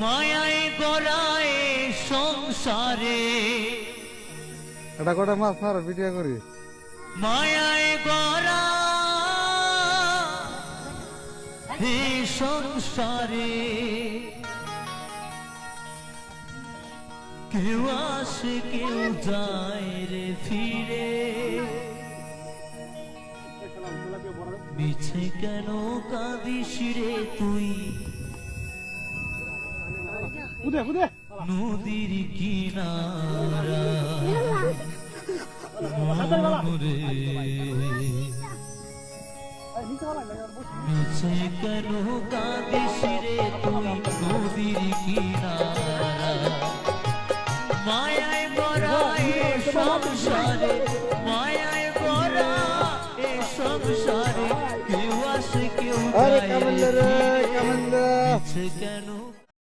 মায়ায় গড়ায় সংসারে এটা কটা মাছ মারো ভিডিও করি মায়ায় গড়া হে সংসারে কেউ আসে কেউ যায় রে ফিরে মিছে কেন কাঁদিস রে তুই নদীর কিনারা রে মিছে কেন কাঁদিস রে তুই নদীর কিনারা মায়ায় গড়া এ সংসারে মায়ায় গড়া এ সংসারে কেউ আসে কেউ যায় রে ফিরে। মিছে কেন